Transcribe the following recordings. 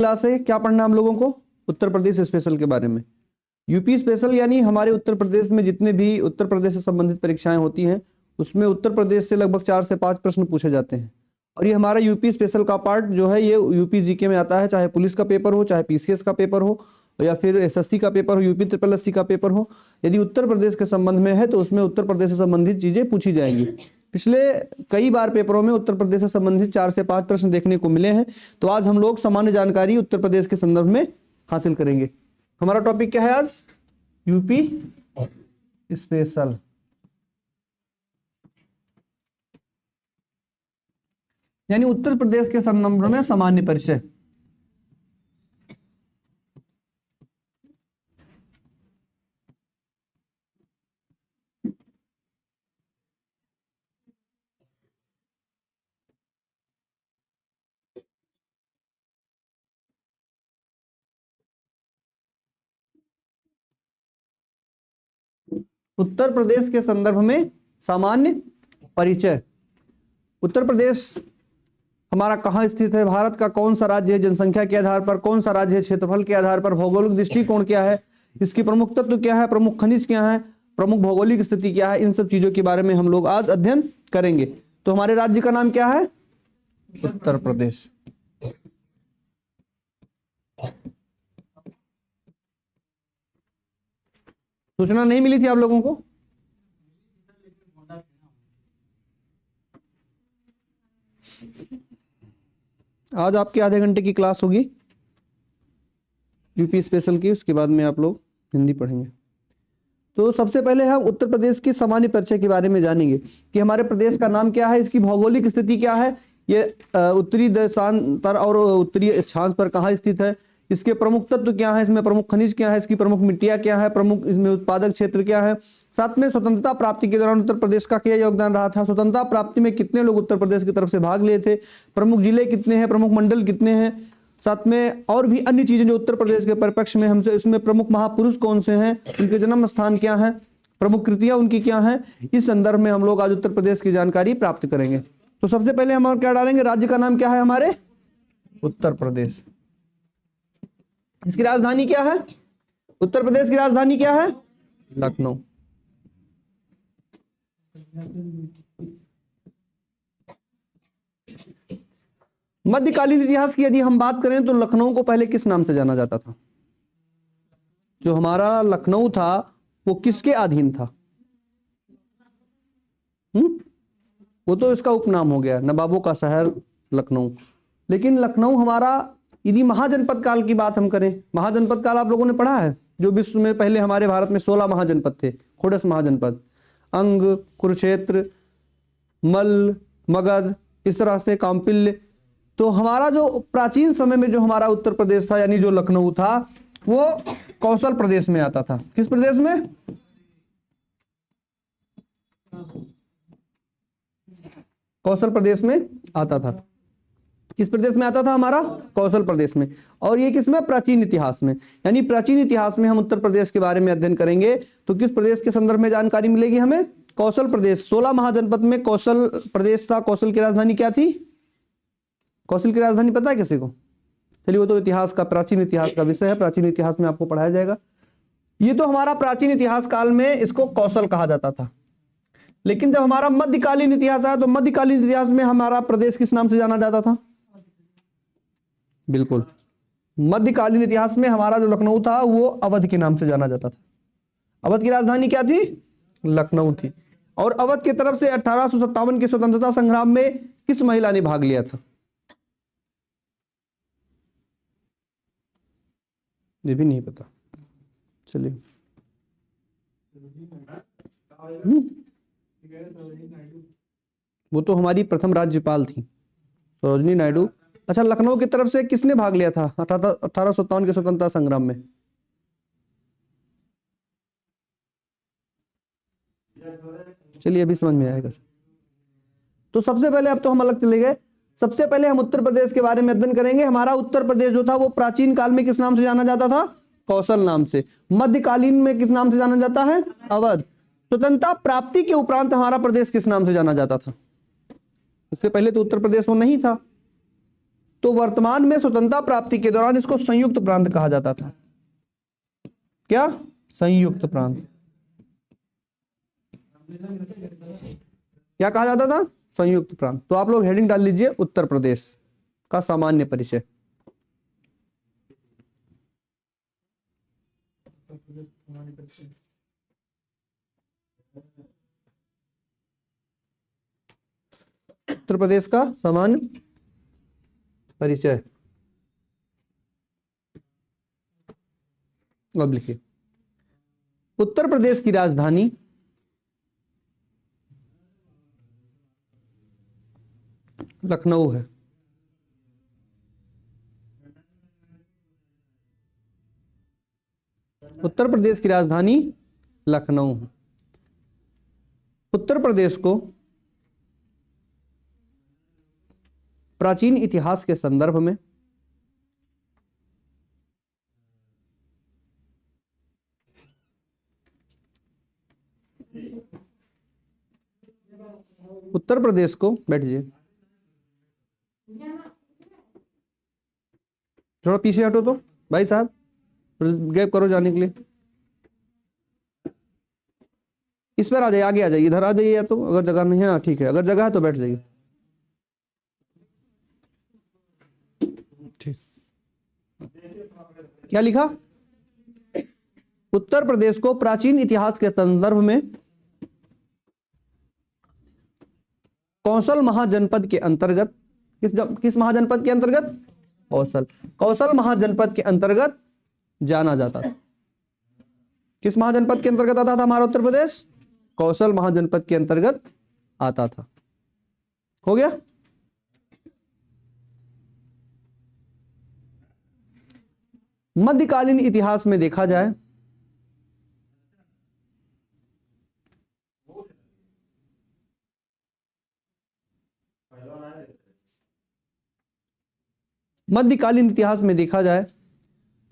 Class है, क्या पढ़ना है हम लोगों को? उत्तर प्रदेश स्पेशल के बारे में। यूपी स्पेशल यानी हमारे उत्तर प्रदेश में जितने भी उत्तर प्रदेश से संबंधित परीक्षाएं होती हैं उसमें उत्तर प्रदेश से लगभग 4 से 5 प्रश्न पूछे जाते हैं। और ये हमारा यूपी स्पेशल का पार्ट जो है ये यूपी जीके में आता है, चाहे पुलिस का पेपर हो, चाहे पीसीएस का पेपर हो, या फिर एसएससी का पेपर हो, यूपी ट्रिपल एससी का पेपर हो। यदि उत्तर प्रदेश के संबंध में है तो उसमें उत्तर प्रदेश से संबंधित चीजें पूछी जाएंगी। पिछले कई बार पेपरों में उत्तर प्रदेश से संबंधित 4 से 5 प्रश्न देखने को मिले हैं। तो आज हम लोग सामान्य जानकारी उत्तर प्रदेश के संदर्भ में हासिल करेंगे। हमारा टॉपिक क्या है आज? UP special. यानी उत्तर प्रदेश के संदर्भ में सामान्य परिचय। उत्तर प्रदेश के संदर्भ में सामान्य परिचय। उत्तर प्रदेश हमारा कहाँ स्थित है? भारत का कौन सा राज्य है? जनसंख्या के आधार पर कौन सा राज्य है? क्षेत्रफल के आधार पर? भौगोलिक दृष्टिकोण क्या है? इसकी प्रमुख तत्व क्या है? प्रमुख खनिज क्या है? प्रमुख भौगोलिक स्थिति क्या है? इन सब चीजों के बारे में हम लोग आज अध्ययन करेंगे। तो हमारे राज्य का नाम क्या है? उत्तर प्रदेश। सूचना नहीं मिली थी आप लोगों को? आज आपके आधे घंटे की क्लास होगी यूपी स्पेशल की, उसके बाद में आप लोग हिंदी पढ़ेंगे। तो सबसे पहले हम उत्तर प्रदेश की सामान्य परिचय के बारे में जानेंगे कि हमारे प्रदेश का नाम क्या है, इसकी भौगोलिक स्थिति क्या है, ये उत्तरी देशांतर और उत्तरी अक्षांश पर कहाँ स्थित है, इसके प्रमुख तत्व क्या है, इसमें प्रमुख खनिज क्या है, इसकी प्रमुख मिट्टियां क्या है, प्रमुख इसमें उत्पादक क्षेत्र क्या है, साथ में स्वतंत्रता प्राप्ति के दौरान उत्तर प्रदेश का क्या योगदान रहा था, स्वतंत्रता प्राप्ति में कितने लोग उत्तर प्रदेश की तरफ से भाग लिए थे, प्रमुख जिले कितने हैं, प्रमुख मंडल कितने हैं, साथ में और भी अन्य चीजें जो उत्तर प्रदेश के परिप्रेक्ष्य में हमसे, इसमें प्रमुख महापुरुष कौन से हैं, उनके जन्म स्थान क्या है, प्रमुख कृतियां उनकी क्या है, इस संदर्भ में हम लोग आज उत्तर प्रदेश की जानकारी प्राप्त करेंगे। तो सबसे पहले हम क्या डालेंगे? राज्य का नाम क्या है हमारे? उत्तर प्रदेश। इसकी राजधानी क्या है? उत्तर प्रदेश की राजधानी क्या है? लखनऊ। मध्यकालीन इतिहास की यदि हम बात करें तो लखनऊ को पहले किस नाम से जाना जाता था? जो हमारा लखनऊ था वो किसके अधीन था? वो तो इसका उपनाम हो गया, नवाबों का शहर लखनऊ। लेकिन लखनऊ हमारा, यदि महाजनपद काल की बात हम करें, महाजनपद काल आप लोगों ने पढ़ा है, जो विश्व में पहले हमारे भारत में 16 महाजनपद थे, खोडस महाजनपद, अंग, कुरुक्षेत्र, मल्ल, मगध, इस तरह से काम्पिल्य। तो हमारा जो प्राचीन समय में जो हमारा उत्तर प्रदेश था यानी जो लखनऊ था वो कौशल प्रदेश में आता था। किस प्रदेश में? कौशल प्रदेश में आता था। किस प्रदेश में आता था? हमारा कौशल प्रदेश में। और ये किसमें? प्राचीन इतिहास में। यानी प्राचीन इतिहास में हम उत्तर प्रदेश के बारे में अध्ययन करेंगे तो किस प्रदेश के संदर्भ में जानकारी मिलेगी हमें? कौशल प्रदेश। 16 महाजनपद में कौशल प्रदेश था। कौशल की राजधानी क्या थी? कौशल की राजधानी पता है किसी को? चलिए, वो तो इतिहास का, प्राचीन इतिहास का विषय है, प्राचीन इतिहास में आपको पढ़ाया जाएगा। ये तो हमारा प्राचीन इतिहास काल में इसको कौशल कहा जाता था। लेकिन जब हमारा मध्यकालीन इतिहास आया तो मध्यकालीन इतिहास में हमारा प्रदेश किस नाम से जाना जाता था? बिल्कुल, मध्यकालीन इतिहास में हमारा जो लखनऊ था वो अवध के नाम से जाना जाता था। अवध की राजधानी क्या थी? लखनऊ थी। और अवध की तरफ से 1857 के स्वतंत्रता संग्राम में किस महिला ने भाग लिया था? ये भी नहीं पता। चलिए, वो तो हमारी प्रथम राज्यपाल थी सरोजिनी नायडू। अच्छा, लखनऊ की तरफ से किसने भाग लिया था 1857 के स्वतंत्रता संग्राम में? चलिए, अभी समझ में आएगा सर। तो सबसे पहले, अब तो हम अलग चले गए, सबसे पहले हम उत्तर प्रदेश के बारे में अध्ययन करेंगे। हमारा उत्तर प्रदेश जो था वो प्राचीन काल में किस नाम से जाना जाता था? कौशल नाम से। मध्यकालीन में किस नाम से जाना जाता है? अवध। स्वतंत्रता प्राप्ति के उपरांत हमारा प्रदेश किस नाम से जाना जाता था? उससे पहले तो उत्तर प्रदेश वो नहीं था। तो वर्तमान में स्वतंत्रता प्राप्ति के दौरान इसको संयुक्त प्रांत कहा जाता था। क्या? संयुक्त प्रांत। क्या कहा जाता था? संयुक्त प्रांत। तो आप लोग हेडिंग डाल लीजिए उत्तर प्रदेश का सामान्य परिचय। उत्तर प्रदेश का सामान्य परिचय। अब लिखिए, उत्तर प्रदेश की राजधानी लखनऊ है। उत्तर प्रदेश की राजधानी लखनऊ है। उत्तर प्रदेश को प्राचीन इतिहास के संदर्भ में उत्तर प्रदेश को, बैठिए थोड़ा पीछे हटो तो भाई साहब, गैप करो जाने के लिए। इस पर आ जाइए, आगे आ जाइए, इधर आ जाइए, या तो अगर जगह नहीं है ठीक है, अगर जगह है तो बैठ जाइए। ठीक, क्या लिखा? उत्तर प्रदेश को प्राचीन इतिहास के संदर्भ में कौशल महाजनपद के अंतर्गत, किस महाजनपद के अंतर्गत? कौशल महाजनपद के अंतर्गत जाना जाता था। किस महाजनपद के अंतर्गत आता था हमारा उत्तर प्रदेश? कौशल महाजनपद के अंतर्गत आता था। हो गया? मध्यकालीन इतिहास में देखा जाए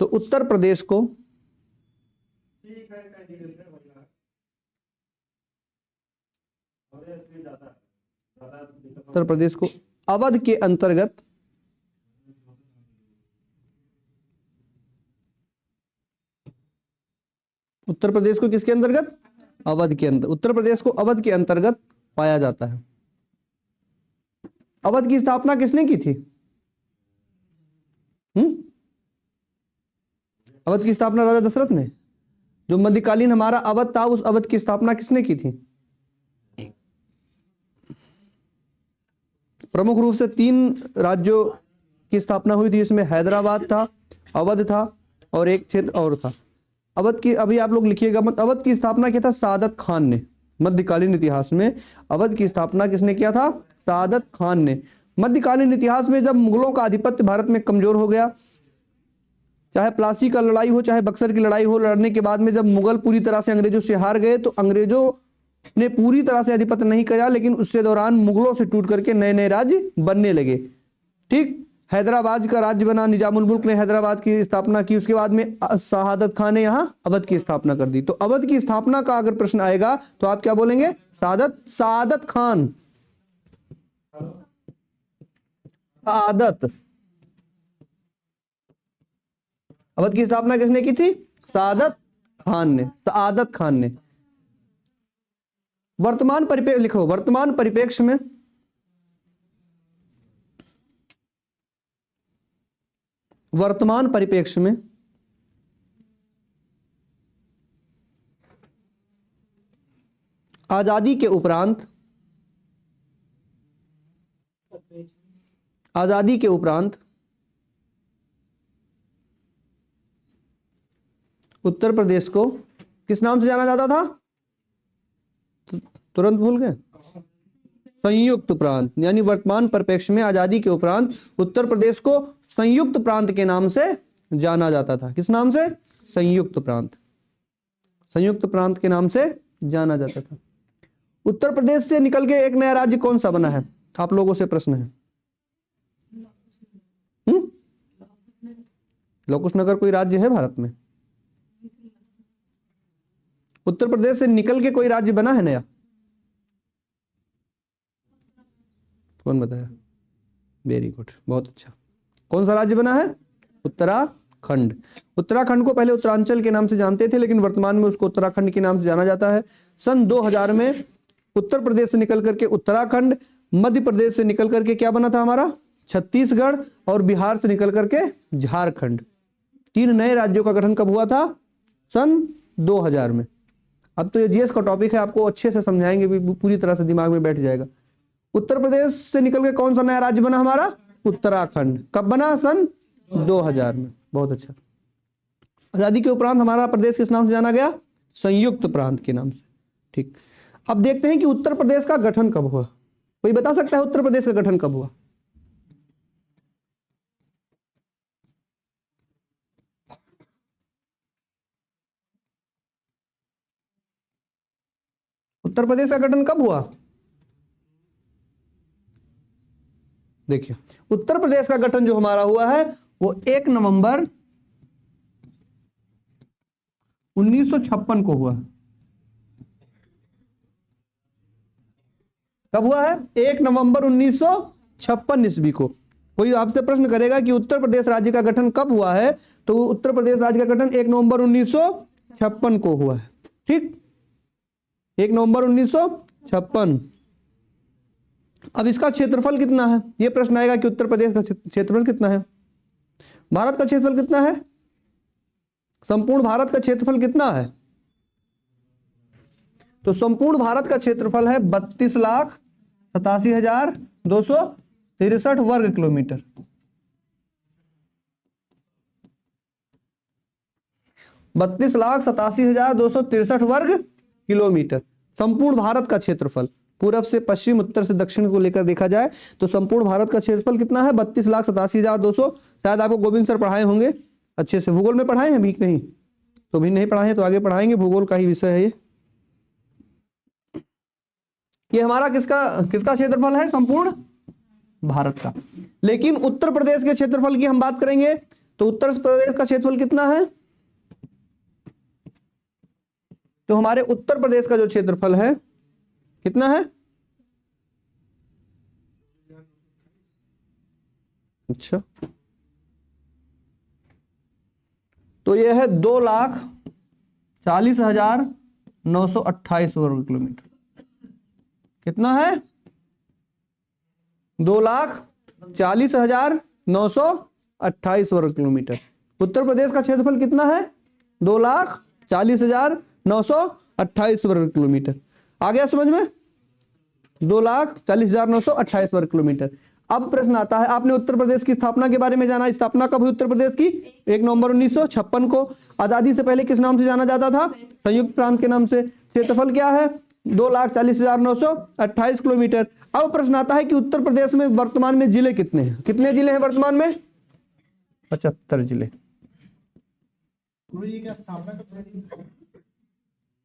तो उत्तर प्रदेश को अवध के अंतर्गत उत्तर प्रदेश को किसके अंतर्गत? अवध के अंदर। उत्तर प्रदेश को अवध के अंतर्गत पाया जाता है। अवध की स्थापना किसने की थी? अवध की स्थापना राजा दशरथ ने। जो मध्यकालीन हमारा अवध था, उस अवध की स्थापना किसने की थी? प्रमुख रूप से 3 राज्यों की स्थापना हुई थी, इसमें हैदराबाद था, अवध था और एक क्षेत्र और था। अवध की, अभी आप लोग लिखिएगा मत, अवध की स्थापना किया था सादत खान ने। मध्यकालीन इतिहास में अवध की स्थापना किसने किया था? सादत खान ने। मध्यकालीन इतिहास में जब मुगलों का आधिपत्य भारत में कमजोर हो गया, चाहे प्लासी का लड़ाई हो चाहे बक्सर की लड़ाई हो, लड़ने के बाद में जब मुगल पूरी तरह से अंग्रेजों से हार गए, तो अंग्रेजों ने पूरी तरह से आधिपत्य नहीं किया, लेकिन उसके दौरान मुगलों से टूट करके नए नए राज्य बनने लगे। ठीक, हैदराबाद का राज्य बना, निजामुल मुल्क ने हैदराबाद की स्थापना की। उसके बाद में शहादत खान ने यहाँ अवध की स्थापना कर दी। तो अवध की स्थापना का अगर प्रश्न आएगा तो आप क्या बोलेंगे? सादत खान। सादत। अवध की स्थापना किसने की थी? सादत खान ने। सादत खान ने। वर्तमान परिप्रेक्ष्य लिखो, वर्तमान परिप्रेक्ष्य में आजादी के उपरांत उत्तर प्रदेश को किस नाम से जाना जाता था? तुरंत भूल गए? संयुक्त प्रांत। यानी वर्तमान परिप्रेक्ष्य में आजादी के उपरांत उत्तर प्रदेश को संयुक्त प्रांत के नाम से जाना जाता था। किस नाम से? संयुक्त प्रांत। संयुक्त प्रांत के नाम से जाना जाता था। उत्तर प्रदेश से निकल के एक नया राज्य कौन सा बना है? आप लोगों से प्रश्न है। लोकुश नगर कोई राज्य है भारत में? उत्तर प्रदेश से निकल के कोई राज्य बना है नया? कौन बताया? वेरी गुड, बहुत अच्छा। कौन सा राज्य बना है? उत्तराखंड। उत्तराखंड को पहले उत्तरांचल के नाम से जानते थे, लेकिन वर्तमान में उसको उत्तराखंड के नाम से जाना जाता है। सन 2000 में उत्तर प्रदेश से निकल करके उत्तराखंड, मध्य प्रदेश से निकल करके क्या बना था हमारा? छत्तीसगढ़, और बिहार से निकल करके झारखंड। 3 नए राज्यों का गठन कब हुआ था? सन 2000 में। अब तो ये जीएस का टॉपिक है, आपको अच्छे से समझाएंगे भी, पूरी तरह से दिमाग में बैठ जाएगा। उत्तर प्रदेश से निकल के कौन सा नया राज्य बना हमारा? उत्तराखंड। कब बना? सन 2000 में। बहुत अच्छा। आजादी के उपरांत हमारा प्रदेश किस नाम से जाना गया? संयुक्त प्रांत के नाम से। ठीक, अब देखते हैं कि उत्तर प्रदेश का गठन कब हुआ। कोई बता सकता है उत्तर प्रदेश का गठन कब हुआ? उत्तर प्रदेश का गठन कब हुआ? देखिए, उत्तर प्रदेश का गठन जो हमारा हुआ है वो 1 नवंबर 1956 को हुआ। कब हुआ है? 1 नवंबर 1956 ईस्वी को। कोई आपसे प्रश्न करेगा कि उत्तर प्रदेश राज्य का गठन कब हुआ है, तो उत्तर प्रदेश राज्य का गठन 1 नवंबर 1956 को हुआ है। ठीक, 1 नवंबर 1956। अब इसका क्षेत्रफल कितना है? यह प्रश्न आएगा कि उत्तर प्रदेश का क्षेत्रफल कितना है? भारत का क्षेत्रफल कितना है? संपूर्ण भारत का क्षेत्रफल कितना है? तो संपूर्ण भारत का क्षेत्रफल है 32,87,263 वर्ग किलोमीटर। 32,87,263 वर्ग किलोमीटर संपूर्ण भारत का क्षेत्रफल। पूरब से पश्चिम, उत्तर से दक्षिण को लेकर देखा जाए तो संपूर्ण भारत का क्षेत्रफल कितना है? 32,87,200। शायद आपको गोविंद सर पढ़ाए होंगे अच्छे से। भूगोल में पढ़ाए हैं? भी नहीं तो भी नहीं पढ़ाए तो आगे पढ़ाएंगे, भूगोल का ही विषय है ये हमारा किसका क्षेत्रफल है? संपूर्ण भारत का। लेकिन उत्तर प्रदेश के क्षेत्रफल की हम बात करेंगे तो उत्तर प्रदेश का क्षेत्रफल कितना है? तो हमारे उत्तर प्रदेश का जो क्षेत्रफल है कितना है? अच्छा, तो यह है 2,40,928 वर्ग किलोमीटर। कितना है? 2,40,928 वर्ग किलोमीटर। उत्तर प्रदेश का क्षेत्रफल कितना है? 2,40,928 वर्ग किलोमीटर। आ गया समझ में? 2,40,928 वर्ग किलोमीटर। अब प्रश्न आता है, आपने उत्तर प्रदेश की स्थापना के बारे में जाना। स्थापना कब हुई उत्तर प्रदेश की? 1 नवंबर 1956 को। आजादी से पहले किस नाम से जाना जाता था? संयुक्त प्रांत के नाम से। क्षेत्रफल क्या है? 2,40,928 किलोमीटर। अब प्रश्न आता है कि उत्तर प्रदेश में वर्तमान में जिले कितने हैं? कितने जिले हैं वर्तमान में? 75 जिले।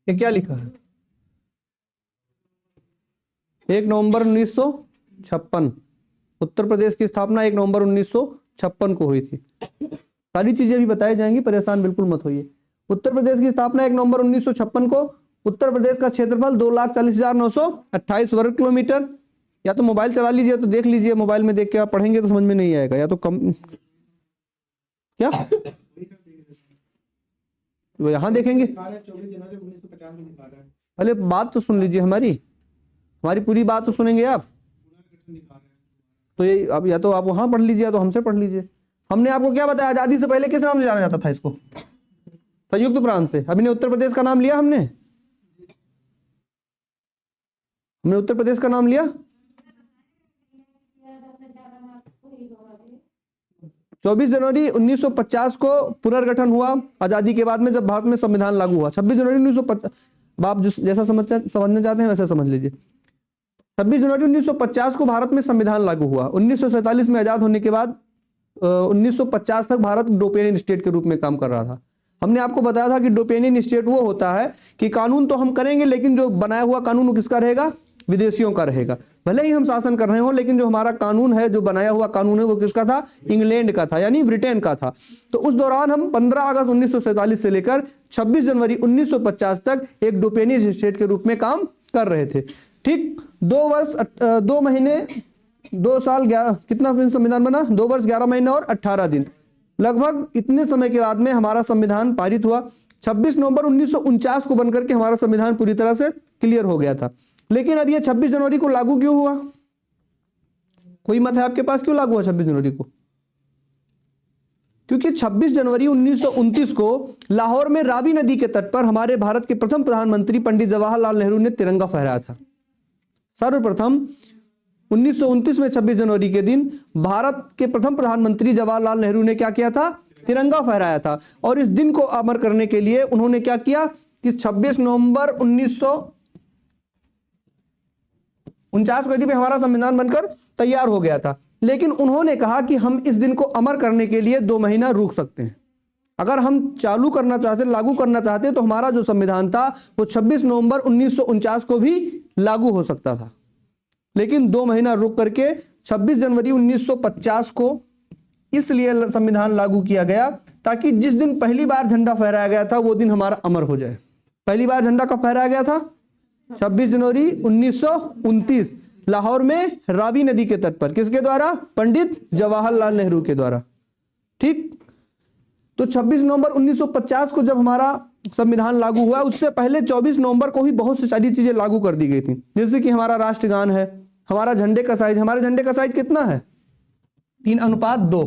ये क्या लिखा है? 1 नवंबर 1956 उत्तर प्रदेश की स्थापना 1 नवंबर 1956 को हुई थी। सारी चीजें भी बताई जाएंगी, परेशान बिल्कुल मत होइए। उत्तर प्रदेश की स्थापना 1 नवंबर 1956 को। उत्तर प्रदेश का क्षेत्रफल 2,40,928 वर्ग किलोमीटर। या तो मोबाइल चला लीजिए तो देख लीजिए, मोबाइल में देख के आप पढ़ेंगे तो समझ में नहीं आएगा, या तो कम क्या वो यहां देखेंगे। पहले बात तो सुन लीजिए, हमारी पूरी बात तो सुनेंगे आप। तो ये अब या तो आप वहां पढ़ लीजिए या तो हमसे पढ़ लीजिए। हमने आपको क्या बताया? आजादी से पहले किस नाम से जाना जाता था इसको? संयुक्त प्रांत से। अभी ने उत्तर प्रदेश का नाम लिया, हमने उत्तर प्रदेश का नाम लिया। 24 जनवरी 1950 को पुनर्गठन हुआ आजादी के बाद में, जब भारत में संविधान लागू हुआ। 26 जनवरी 1950, आप जैसा समझना चाहते हैं वैसे समझ लीजिए। 26 जनवरी 1950 को भारत में संविधान लागू हुआ। 1947 में आजाद होने के बाद 1950 तक भारत डोमिनियन स्टेट के रूप में काम कर रहा था। हमने आपको बताया था कि डोमिनियन स्टेट वो होता है कि कानून तो हम करेंगे, लेकिन जो बनाया हुआ कानून वो किसका रहेगा? विदेशियों का रहेगा। भले ही हम शासन कर रहे हो, लेकिन जो हमारा कानून है, जो बनाया हुआ कानून है, वो किसका था? इंग्लैंड का था, यानी ब्रिटेन का था। तो उस दौरान हम 15 अगस्त 1947 से लेकर 26 जनवरी 1950 तक एक डोमिनियन स्टेट के रूप में काम कर रहे थे। ठीक 2 महीने 2 साल कितना दिन संविधान बना? 2 वर्ष 11 महीने और 18 दिन। लगभग इतने समय के बाद में हमारा संविधान पारित हुआ। 26 नवंबर 1949 को बनकर के हमारा संविधान पूरी तरह से क्लियर हो गया था। लेकिन अब ये 26 जनवरी को लागू क्यों हुआ? कोई मत है आपके पास, क्यों लागू हुआ 26 जनवरी को? क्योंकि 26 जनवरी 1929 को लाहौर में रावी नदी के तट पर हमारे भारत के प्रथम प्रधानमंत्री पंडित जवाहरलाल नेहरू ने तिरंगा फहराया था। सर्वप्रथम 1929 में 26 जनवरी के दिन भारत के प्रथम प्रधानमंत्री जवाहरलाल नेहरू ने क्या किया था? तिरंगा फहराया था। और इस दिन को अमर करने के लिए उन्होंने क्या किया कि 26 नवंबर 1949 को यदि हमारा संविधान बनकर तैयार हो गया था। लेकिन उन्होंने कहा कि हम इस दिन को अमर करने के लिए 2 महीना रुक सकते हैं। अगर हम चालू करना चाहते, लागू करना चाहते, तो हमारा जो संविधान था वो 26 नवंबर 1949 को भी लागू हो सकता था। लेकिन 2 महीना रुक करके 26 जनवरी 1950 को इसलिए संविधान लागू किया गया ताकि जिस दिन पहली बार झंडा फहराया गया था वो दिन हमारा अमर हो जाए। पहली बार झंडा कब फहराया गया था? 26 जनवरी 1929 लाहौर में रावी नदी के तट पर। किसके द्वारा? पंडित जवाहरलाल नेहरू के द्वारा। ठीक, तो 26 नवंबर 1950 को जब हमारा संविधान लागू हुआ, उससे पहले 24 नवंबर को ही बहुत सी सारी चीजें लागू कर दी गई थी। जैसे कि हमारा राष्ट्रगान है, हमारा झंडे का साइज, हमारे झंडे का साइज कितना है? 3:2।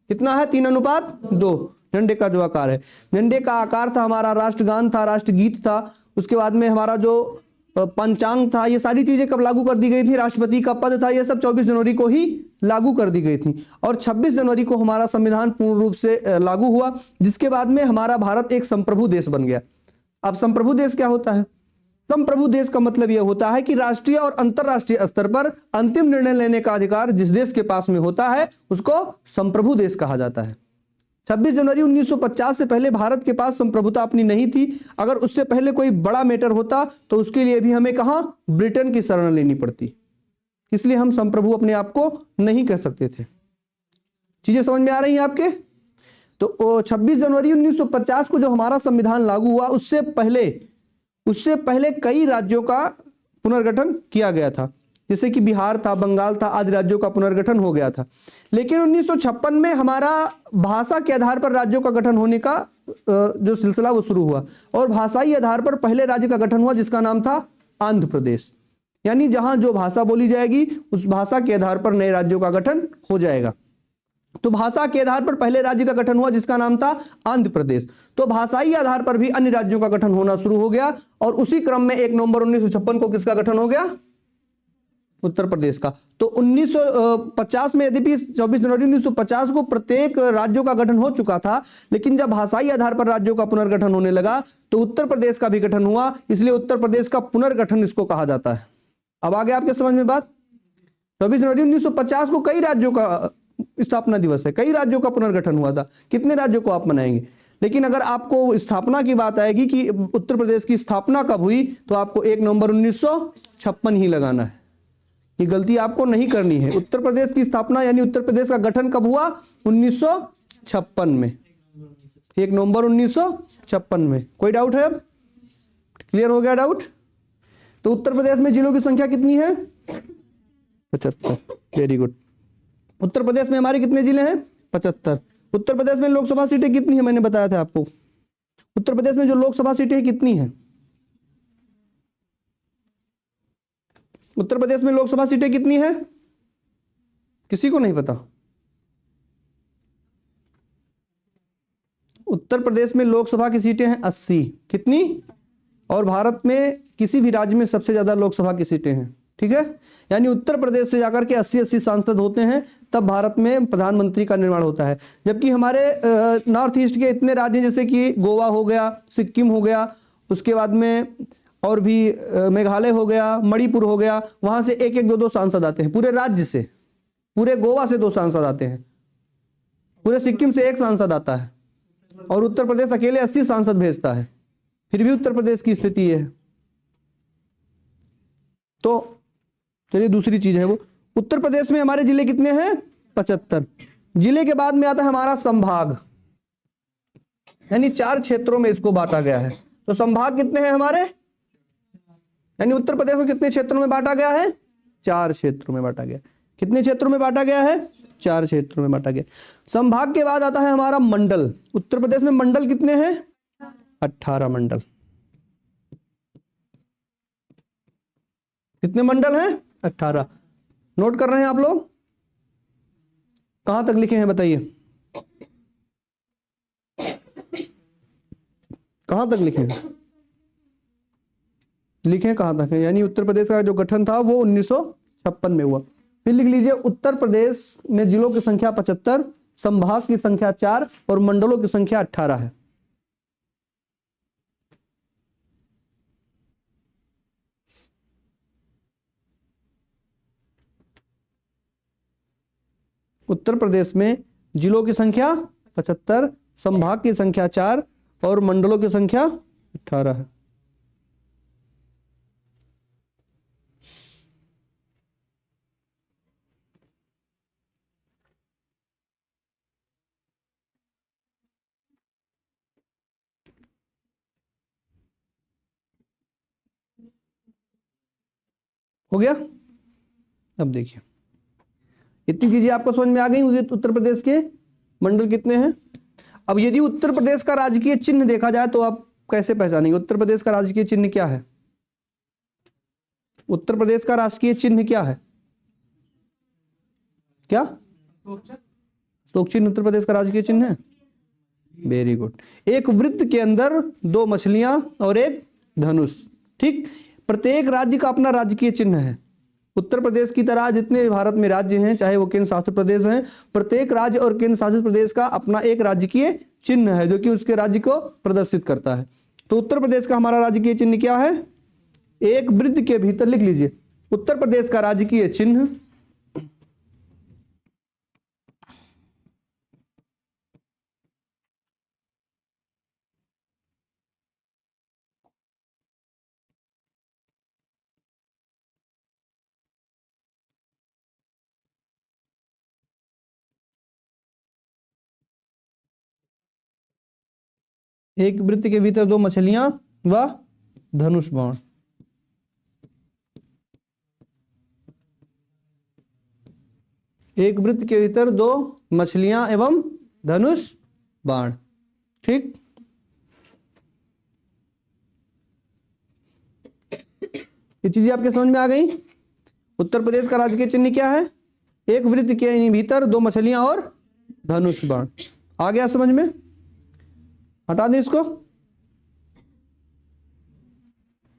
कितना है? 3:2 झंडे का जो आकार है। झंडे का आकार था, हमारा राष्ट्रगान था, राष्ट्रगीत था, उसके बाद में हमारा जो पंचांग था, ये सारी चीजें कब लागू कर दी गई थी? राष्ट्रपति का पद था, ये सब 24 जनवरी को ही लागू कर दी गई थी। और 26 जनवरी को हमारा संविधान पूर्ण रूप से लागू हुआ, जिसके बाद में हमारा भारत एक संप्रभु देश बन गया। अब संप्रभु देश क्या होता है? संप्रभु देश का मतलब यह होता है कि राष्ट्रीय और अंतरराष्ट्रीय स्तर पर अंतिम निर्णय लेने का अधिकार जिस देश के पास में होता है उसको संप्रभु देश कहा जाता है। 26 जनवरी 1950 से पहले भारत के पास संप्रभुता अपनी नहीं थी। अगर उससे पहले कोई बड़ा मैटर होता तो उसके लिए भी हमें कहां? ब्रिटेन की शरण लेनी पड़ती। इसलिए हम संप्रभु अपने आप को नहीं कह सकते थे। चीजें समझ में आ रही हैं आपके? तो 26 जनवरी 1950 को जो हमारा संविधान लागू हुआ, उससे पहले कई राज्यों का पुनर्गठन किया गया था। जैसे कि बिहार था, बंगाल था, आदि राज्यों का पुनर्गठन हो गया था। लेकिन 1956 में हमारा भाषा के आधार पर राज्यों का गठन होने का जो सिलसिला वो शुरू हुआ, और भाषाई आधार पर पहले राज्य का गठन हुआ जिसका नाम था आंध्र प्रदेश। यानी जहां जो भाषा बोली जाएगी उस भाषा के आधार पर नए राज्यों का गठन हो जाएगा। तो भाषा के आधार पर पहले राज्य का गठन हुआ जिसका नाम था आंध्र प्रदेश। तो भाषाई आधार पर भी अन्य राज्यों का गठन होना शुरू हो गया, और उसी क्रम में 1 नवंबर 1956 को किसका गठन हो गया? उत्तर प्रदेश का। तो 1950 में यद्यपि 24 जनवरी 1950 को प्रत्येक राज्यों का गठन हो चुका था, लेकिन जब भाषाई आधार पर राज्यों का पुनर्गठन होने लगा तो उत्तर प्रदेश का भी गठन हुआ, इसलिए उत्तर प्रदेश का पुनर्गठन इसको कहा जाता है। अब आगे आपके समझ में बात? 24 जनवरी 1950 को कई राज्यों का स्थापना दिवस है, कई राज्यों का पुनर्गठन हुआ था। कितने राज्यों को आप मनाएंगे? लेकिन अगर आपको स्थापना की बात आएगी कि उत्तर प्रदेश की स्थापना कब हुई, तो आपको 1 नवंबर 1956 ही लगाना है। ये गलती आपको नहीं करनी है। उत्तर प्रदेश की स्थापना यानी उत्तर प्रदेश का गठन कब हुआ? 1956 में, 1 नवंबर 1956 में। कोई डाउट है? अब क्लियर हो गया डाउट? तो उत्तर प्रदेश में जिलों की संख्या कितनी है? 75। Very good. उत्तर प्रदेश में हमारे कितने जिले हैं? 75। उत्तर प्रदेश में लोकसभा सीटें कितनी है? मैंने बताया था आपको। उत्तर प्रदेश में जो लोकसभा सीटें कितनी है? उत्तर प्रदेश में लोकसभा सीटें कितनी है? किसी को नहीं पता? उत्तर प्रदेश में लोकसभा की सीटें हैं 80। कितनी? और भारत में किसी भी राज्य में सबसे ज्यादा लोकसभा की सीटें हैं। ठीक है, यानी उत्तर प्रदेश से जाकर के 80 सांसद होते हैं, तब भारत में प्रधानमंत्री का निर्माण होता है। जबकि हमारे नॉर्थ ईस्ट के इतने राज्य जैसे कि गोवा हो गया, सिक्किम हो गया, उसके बाद में और भी मेघालय हो गया, मणिपुर हो गया, वहां से 1-1, 2-2 सांसद आते हैं पूरे राज्य से। पूरे गोवा से 2 सांसद आते हैं, पूरे सिक्किम से 1 सांसद आता है, और उत्तर प्रदेश अकेले 80 सांसद भेजता है। फिर भी उत्तर प्रदेश की स्थिति है। तो चलिए दूसरी चीज है वो, उत्तर प्रदेश में हमारे जिले कितने हैं? 75। जिले के बाद में आता है हमारा संभाग, यानी 4 क्षेत्रों में इसको बांटा गया है। तो संभाग कितने हैं हमारे? यानी उत्तर प्रदेश को कितने क्षेत्रों में बांटा गया है? 4 क्षेत्रों में बांटा गया। कितने क्षेत्रों में बांटा गया है? 4 क्षेत्रों में बांटा गया। संभाग के बाद आता है हमारा मंडल। उत्तर प्रदेश में मंडल कितने हैं? 18 मंडल। कितने मंडल हैं? 18। नोट कर रहे हैं आप लोग? कहां तक लिखे हैं बताइए, कहां तक लिखे हैं? लिखे कहां तक है? यानी उत्तर प्रदेश का जो गठन था वो 1956 में हुआ। फिर लिख लीजिए, उत्तर प्रदेश में जिलों की संख्या 75, संभाग की संख्या 4 और मंडलों की संख्या 18 है। उत्तर प्रदेश में जिलों की संख्या 75, संभाग की संख्या 4 और मंडलों की संख्या 18 है। हो गया? अब देखिए, इतनी चीजें आपको समझ में आ गई होगी। उत्तर प्रदेश के मंडल कितने हैं? अब यदि उत्तर प्रदेश का राजकीय चिन्ह देखा जाए तो आप कैसे पहचानेंगे? उत्तर प्रदेश का राजकीय चिन्ह क्या है? उत्तर प्रदेश का राजकीय चिन्ह क्या है? क्या? अशोक चिन्ह उत्तर प्रदेश का राजकीय चिन्ह है। Very good. एक वृत्त के अंदर 2 मछलियां और एक धनुष। ठीक, प्रत्येक राज्य का अपना राजकीय चिन्ह है। उत्तर प्रदेश की तरह जितने भारत में राज्य हैं, चाहे वो केंद्र शासित प्रदेश हैं, प्रत्येक राज्य और केंद्र शासित प्रदेश का अपना एक राजकीय चिन्ह है जो कि उसके राज्य को प्रदर्शित करता है। तो उत्तर प्रदेश का हमारा राजकीय चिन्ह क्या है? एक वृत्त के भीतर, लिख लीजिए, उत्तर प्रदेश का राजकीय चिन्ह एक वृत्त के भीतर 2 मछलियां व धनुष बाण। एक वृत्त के भीतर 2 मछलियां एवं धनुष बाण। ठीक, ये चीजें आपके समझ में आ गई। उत्तर प्रदेश का राजकीय चिन्ह क्या है? एक वृत्त के भीतर 2 मछलियां और धनुष बाण। आ गया समझ में? हटा दें इसको।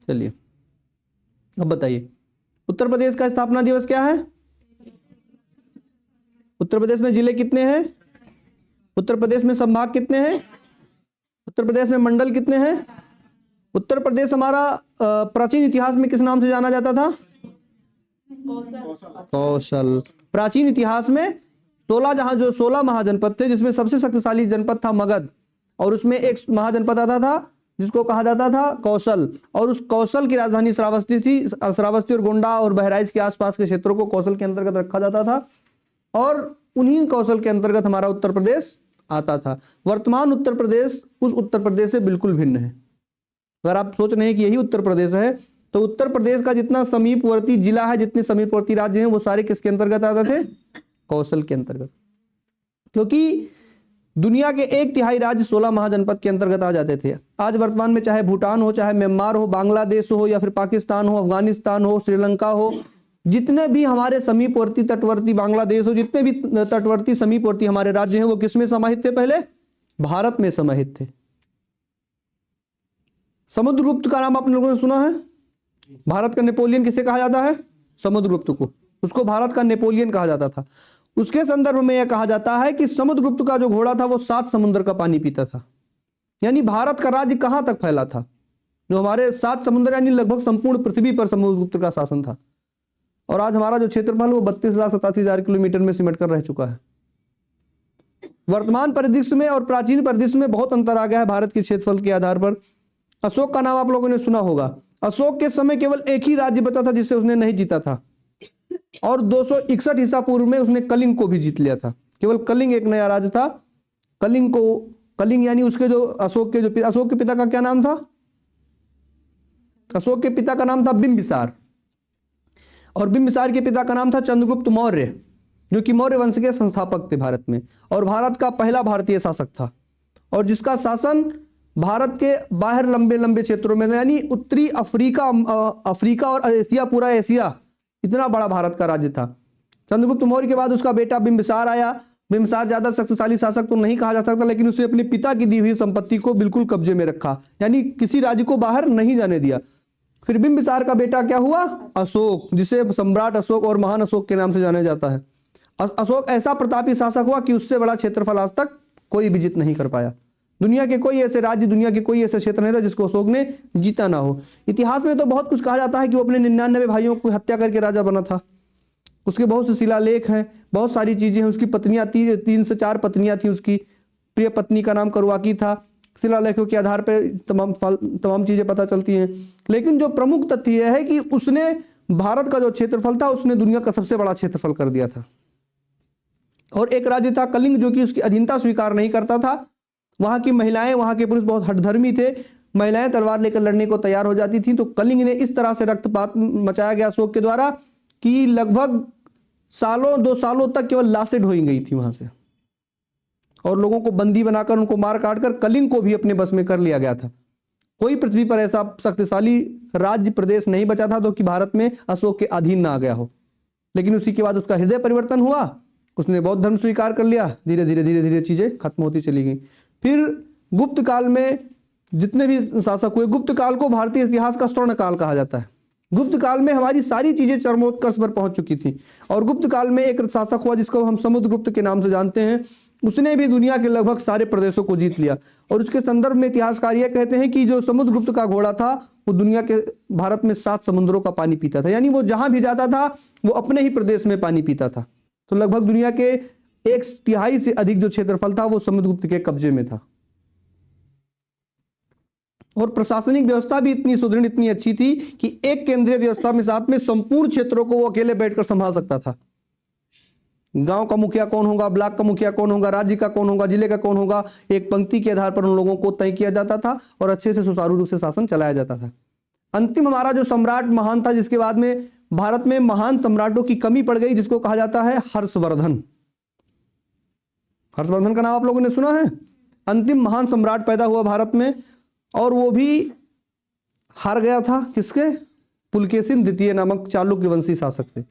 चलिए, अब बताइए, उत्तर प्रदेश का स्थापना दिवस क्या है? उत्तर प्रदेश में जिले कितने हैं? उत्तर प्रदेश में संभाग कितने हैं? उत्तर प्रदेश में मंडल कितने हैं? उत्तर प्रदेश हमारा प्राचीन इतिहास में किस नाम से जाना जाता था? कौशल। प्राचीन इतिहास में 16 महाजनपद थे, जिसमें सबसे शक्तिशाली जनपद था मगध, और उसमें एक महाजनपद आता था जिसको कहा जाता था कौशल, और उस कौशल की राजधानी श्रावस्ती थी। श्रावस्ती और गोंडा और बहराइच के आसपास के क्षेत्रों को कौशल के अंतर्गत रखा जाता था, और उन्हीं कौशल के अंतर्गत हमारा उत्तर प्रदेश आता था। वर्तमान उत्तर प्रदेश उस उत्तर प्रदेश से बिल्कुल भिन्न है। अगर आप सोच रहे हैं कि यही उत्तर प्रदेश है, तो उत्तर प्रदेश का जितना समीपवर्ती जिला है, जितने समीपवर्ती राज्य हैं, वो सारे किसके अंतर्गत आते थे? कौशल के अंतर्गत। क्योंकि दुनिया के 1/3 राज्य 16 महाजनपद के अंतर्गत आ जाते थे। आज वर्तमान में चाहे भूटान हो, चाहे म्यांमार हो, बांग्लादेश हो, या फिर पाकिस्तान हो, अफगानिस्तान हो, श्रीलंका हो, जितने भी हमारे समीपवर्ती तटवर्ती, बांग्लादेश हो, जितने भी तटवर्ती समीपवर्ती हमारे राज्य हैं, वो किसमें समाहित थे? पहले भारत में समाहित थे। समुद्रगुप्त का नाम आप लोगों ने सुना है? भारत का नेपोलियन किसे कहा जाता है? समुद्रगुप्त को। उसको भारत का नेपोलियन कहा जाता था। उसके संदर्भ में यह कहा जाता है कि समुद्रगुप्त का जो घोड़ा था वो 7 समुद्र का पानी पीता था। यानी भारत का राज्य कहां तक फैला था? जो हमारे 7 समुद्र, यानी लगभग संपूर्ण पृथ्वी पर समुद्रगुप्त का शासन था। और आज हमारा जो क्षेत्रफल वो 32,87,000 किलोमीटर में सिमट कर रह चुका है। वर्तमान परिदृश्य में और प्राचीन परिदृश्य में बहुत अंतर आ गया है भारत के क्षेत्रफल के आधार पर। अशोक का नाम आप लोगों ने सुना होगा। अशोक के समय केवल एक ही राज्य बचा था जिससे उसने नहीं जीता था, और 261 ईसा पूर्व में उसने कलिंग को भी जीत लिया था। केवल कलिंग एक नया राज्य था। कलिंग यानी उसके जो अशोक के पिता का क्या नाम था? अशोक के पिता का नाम था बिंबिसार। और बिंबिसार के पिता का नाम था चंद्रगुप्त मौर्य, जो कि मौर्य वंश के संस्थापक थे भारत में, और भारत का पहला भारतीय शासक था, और जिसका शासन भारत के बाहर लंबे लंबे क्षेत्रों में, यानी उत्तरी अफ्रीका और एशिया, पूरा एशिया, इतना बड़ा भारत का राज्य था। चंद्रगुप्त मौर्य के बाद उसका बेटा बिंबिसार आया। बिंबिसार ज्यादा शक्तिशाली शासक तो नहीं कहा जा सकता, लेकिन उसने अपने पिता की दी हुई संपत्ति को बिल्कुल कब्जे में रखा, यानी किसी राज्य को बाहर नहीं जाने दिया। फिर बिंबिसार का बेटा क्या हुआ? अशोक, जिसे सम्राट अशोक और महान अशोक के नाम से जाना जाता है। अशोक ऐसा प्रतापी शासक हुआ कि उससे बड़ा क्षेत्रफल आज तक कोई भी जीत नहीं कर पाया। दुनिया के कोई ऐसे राज्य, दुनिया के कोई ऐसे क्षेत्र नहीं था जिसको अशोक ने जीता ना हो। इतिहास में तो बहुत कुछ कहा जाता है कि वो अपने 99 भाइयों को हत्या करके राजा बना था। उसके बहुत से शिलालेख हैं, बहुत सारी चीजें हैं। उसकी पत्नियां 3 से 4 पत्नियां थी। उसकी प्रिय पत्नी का नाम करुआकी था। शिलालेखों के आधार पर तमाम चीजें पता चलती हैं। लेकिन जो प्रमुख तथ्य यह है कि उसने भारत का जो क्षेत्रफल था, उसने दुनिया का सबसे बड़ा क्षेत्रफल कर दिया था। और एक राज्य था कलिंग, जो कि उसकी अधीनता स्वीकार नहीं करता था। वहां की महिलाएं, वहां के पुरुष बहुत हठधर्मी थे। महिलाएं तलवार लेकर लड़ने को तैयार हो जाती थी। तो कलिंग ने इस तरह से रक्तपात मचाया गया अशोक के द्वारा कि लगभग 2 सालों तक केवल लाशें ढोई गई थी वहां से, और लोगों को बंदी बनाकर उनको मार काट कर कलिंग को भी अपने बस में कर लिया गया था। कोई पृथ्वी पर ऐसा शक्तिशाली राज्य प्रदेश नहीं बचा था जो कि भारत में अशोक के अधीन ना आ गया हो। लेकिन उसी के बाद उसका हृदय परिवर्तन हुआ, उसने बौद्ध धर्म स्वीकार कर लिया। धीरे धीरे चीजें खत्म होती चली गई। फिर गुप्त काल में जितने भी शासक हुए, गुप्त काल को भारतीय इतिहास का स्वर्ण काल कहा जाता है। गुप्त काल में हमारी सारी चीजें चरमोत्कर्ष पर पहुंच चुकी थी। और गुप्त काल में एक शासक हुआ जिसको हम समुद्रगुप्त के नाम से जानते हैं। उसने भी दुनिया के लगभग सारे प्रदेशों को जीत लिया। और उसके संदर्भ में इतिहासकार यह कहते हैं कि जो समुद्रगुप्त का घोड़ा था, वो दुनिया के भारत में 7 समुद्रों का पानी पीता था। यानी वो जहां भी जाता था वो अपने ही प्रदेश में पानी पीता था। तो लगभग दुनिया के 1/3 से अधिक जो क्षेत्रफल था वो समुद्रगुप्त के कब्जे में था। और प्रशासनिक व्यवस्था भी इतनी सुदृढ़, इतनी अच्छी थी कि एक केंद्रीय व्यवस्था में साथ में संपूर्ण क्षेत्रों को वो अकेले बैठकर संभाल सकता था। गांव का मुखिया कौन होगा, ब्लॉक का मुखिया कौन होगा, राज्य का कौन होगा, जिले का कौन होगा, एक पंक्ति के आधार पर उन लोगों को तय किया जाता था और अच्छे से सुचारू रूप से शासन चलाया जाता था। अंतिम हमारा जो सम्राट महान था, जिसके बाद में भारत में महान सम्राटों की कमी पड़ गई, जिसको कहा जाता है हर्षवर्धन। हर्षवर्धन का नाम आप लोगों ने सुना है? अंतिम महान सम्राट पैदा हुआ भारत में, और वो भी हार गया था किसके? पुलकेशिन द्वितीय नामक चालुक्य वंशी शासक से।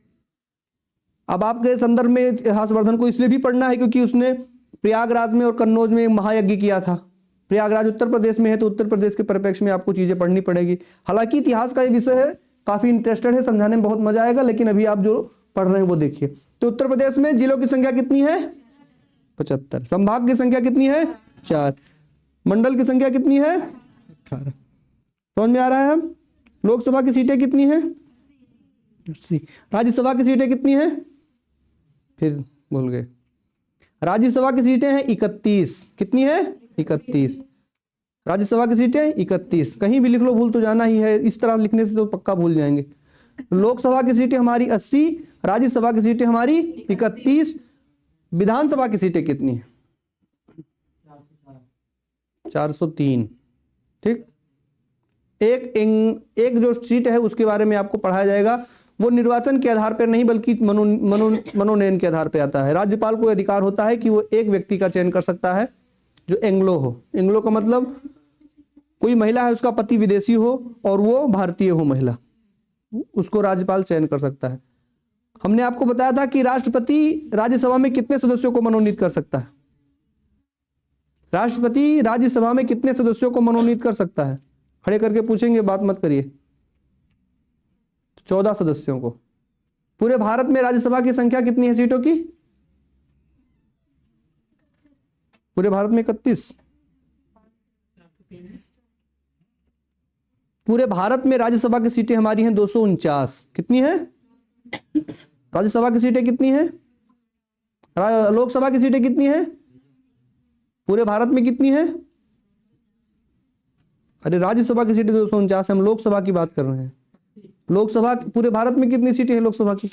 अब आपके संदर्भ में हर्षवर्धन को इसलिए भी पढ़ना है क्योंकि उसने प्रयागराज में और कन्नौज में एक महायज्ञ किया था। प्रयागराज उत्तर प्रदेश में है, तो उत्तर प्रदेश के परिप्रेक्ष्य में आपको चीजें पढ़नी पड़ेगी। हालांकि इतिहास का ये विषय है, काफी इंटरेस्टेड है, समझाने में बहुत मजा आएगा, लेकिन अभी आप जो पढ़ रहे हैं वो देखिए। तो उत्तर प्रदेश में जिलों की संख्या कितनी है? 75। संभाग की संख्या कितनी है? 4। मंडल की संख्या कितनी है? 18। समझ में आ रहा है? हम लोकसभा की सीटें कितनी है? 80। राज्यसभा की सीटें कितनी है? फिर भूल गए। राज्यसभा की सीटें हैं 31। कितनी है? 31। राज्यसभा की सीटें 31। कहीं भी लिख लो, भूल तो जाना ही है, इस तरह लिखने से तो पक्का भूल जाएंगे। लोकसभा की सीटें हमारी 80, राज्यसभा की सीटें हमारी 31। विधानसभा की सीटें कितनी है? 403। ठीक। एक जो सीट है उसके बारे में आपको पढ़ाया जाएगा। वो निर्वाचन के आधार पर नहीं बल्कि मनोनयन के आधार पर आता है। राज्यपाल को अधिकार होता है कि वो एक व्यक्ति का चयन कर सकता है जो एंग्लो हो। एंग्लो का मतलब कोई महिला है, उसका पति विदेशी हो और वो भारतीय हो महिला, उसको राज्यपाल चयन कर सकता है। हमने आपको बताया था कि राष्ट्रपति राज्यसभा में कितने सदस्यों को मनोनीत कर सकता है? राष्ट्रपति राज्यसभा में कितने सदस्यों को मनोनीत कर सकता है? खड़े करके पूछेंगे, बात मत करिए। 14 सदस्यों को। पूरे भारत में राज्यसभा की संख्या कितनी है सीटों की? पूरे भारत में 31। पूरे भारत में राज्यसभा की सीटें हमारी हैं 249। कितनी है? राज्यसभा की सीटें कितनी है? लोकसभा की सीटें कितनी है? पूरे भारत में कितनी है? अरे राज्यसभा की सीटें 249, हम लोकसभा की बात कर रहे हैं। लोकसभा पूरे भारत में कितनी सीटें हैं लोकसभा की?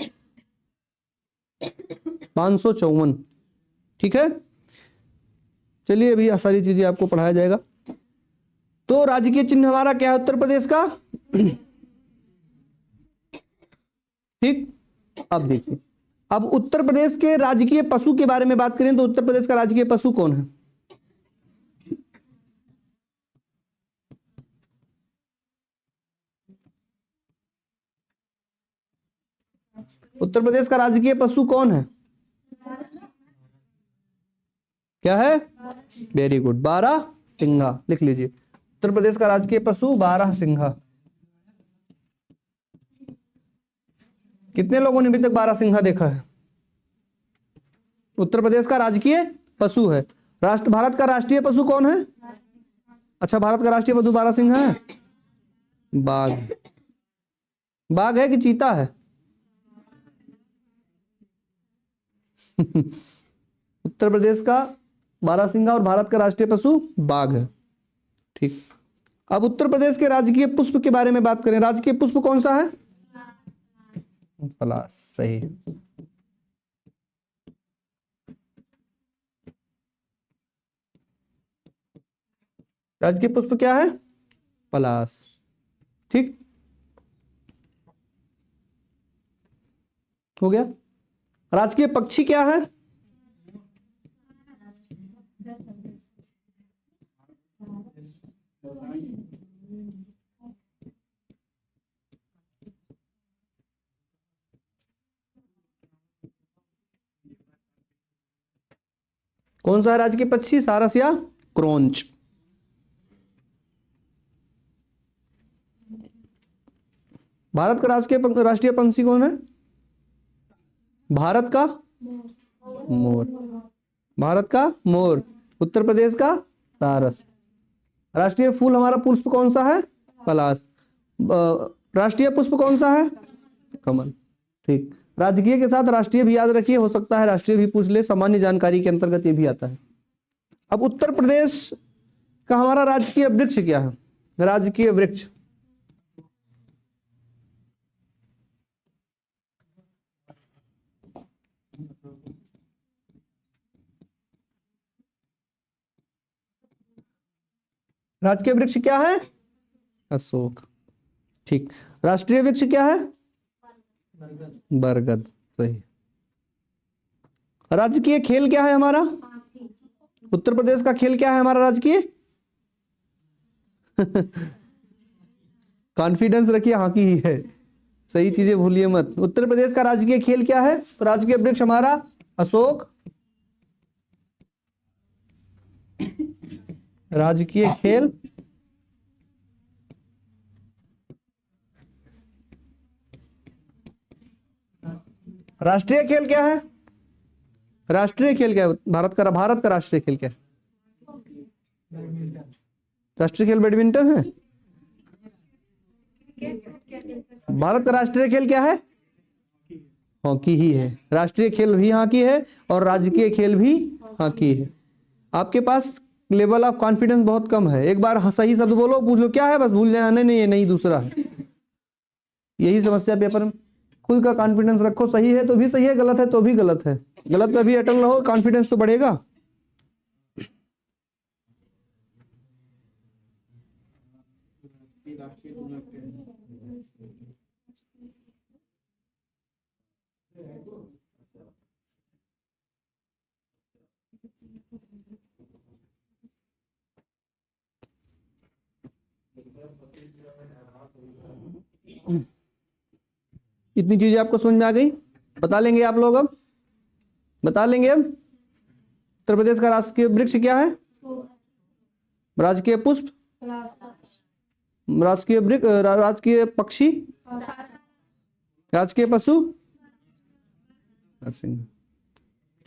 554। ठीक है, चलिए अभी सारी चीजें आपको पढ़ाया जाएगा। तो राजकीय चिन्ह हमारा क्या है उत्तर प्रदेश का? ठीक। अब देखिए, अब उत्तर प्रदेश के राजकीय पशु के बारे में बात करें तो उत्तर प्रदेश का राजकीय पशु कौन है? उत्तर प्रदेश का राजकीय पशु कौन है? क्या है? वेरी गुड, बारहसिंघा। लिख लीजिए, उत्तर प्रदेश का राजकीय पशु बारहसिंघा। कितने लोगों ने अभी तक बारहसिंघा देखा है? उत्तर प्रदेश का राजकीय पशु है। भारत का राष्ट्रीय पशु कौन है? अच्छा, भारत का राष्ट्रीय पशु बारहसिंघा है। बाघ। बाघ है कि चीता है? उत्तर प्रदेश का बारहसिंघा और भारत का राष्ट्रीय पशु बाघ है। ठीक। अब उत्तर प्रदेश के राजकीय पुष्प के बारे में बात करें, राजकीय पुष्प कौन सा है? पलाश। सही। राजकीय पुष्प क्या है? पलाश। ठीक, हो गया। राजकीय पक्षी क्या है? कौन सा है राजकीय पक्षी? सारस या क्रोंच? भारत का राष्ट्रीय पंछी कौन है? भारत का मोर। भारत का मोर। उत्तर प्रदेश का सारस। राष्ट्रीय फूल हमारा पुष्प कौन सा है? पलाश। राष्ट्रीय पुष्प कौन सा है? कमल। ठीक। राजकीय के साथ राष्ट्रीय भी याद रखिए, हो सकता है राष्ट्रीय भी पूछ ले, सामान्य जानकारी के अंतर्गत ये भी आता है। अब उत्तर प्रदेश का हमारा राजकीय वृक्ष क्या है? राजकीय वृक्ष। राजकीय वृक्ष क्या है? अशोक। ठीक। राष्ट्रीय वृक्ष क्या है? बरगद। सही। राजकीय खेल क्या है हमारा? उत्तर प्रदेश का खेल क्या है हमारा राजकीय? कॉन्फिडेंस रखिए, हॉकी ही है। सही चीजें भूलिए मत। उत्तर प्रदेश का राजकीय खेल क्या है? तो राजकीय वृक्ष हमारा अशोक। राजकीय खेल राष्ट्रीय खेल क्या है? राष्ट्रीय खेल क्या है भारत का राष्ट्रीय खेल क्या है? राष्ट्रीय खेल बैडमिंटन है। भारत का राष्ट्रीय खेल क्या है? हॉकी ही है। राष्ट्रीय खेल भी हॉकी है और राजकीय खेल भी हॉकी है। आपके पास लेवल ऑफ कॉन्फिडेंस बहुत कम है। एक बार सही शब्द बोलो, पूछ लो क्या है, बस भूल जाए, नहीं ये नहीं दूसरा है। यही समस्या पेपर में। खुद का कॉन्फिडेंस रखो, सही है तो भी सही है, गलत है तो भी गलत है। गलत पे भी अटल रहो, कॉन्फिडेंस तो बढ़ेगा। इतनी चीजें आपको समझ में आ गई? बता लेंगे आप लोग? अब बता लेंगे। अब उत्तर प्रदेश का राजकीय वृक्ष क्या है? राजकीय पुष्प? राजकीय वृक्ष, राजकीय पक्षी? राजकीय पशु?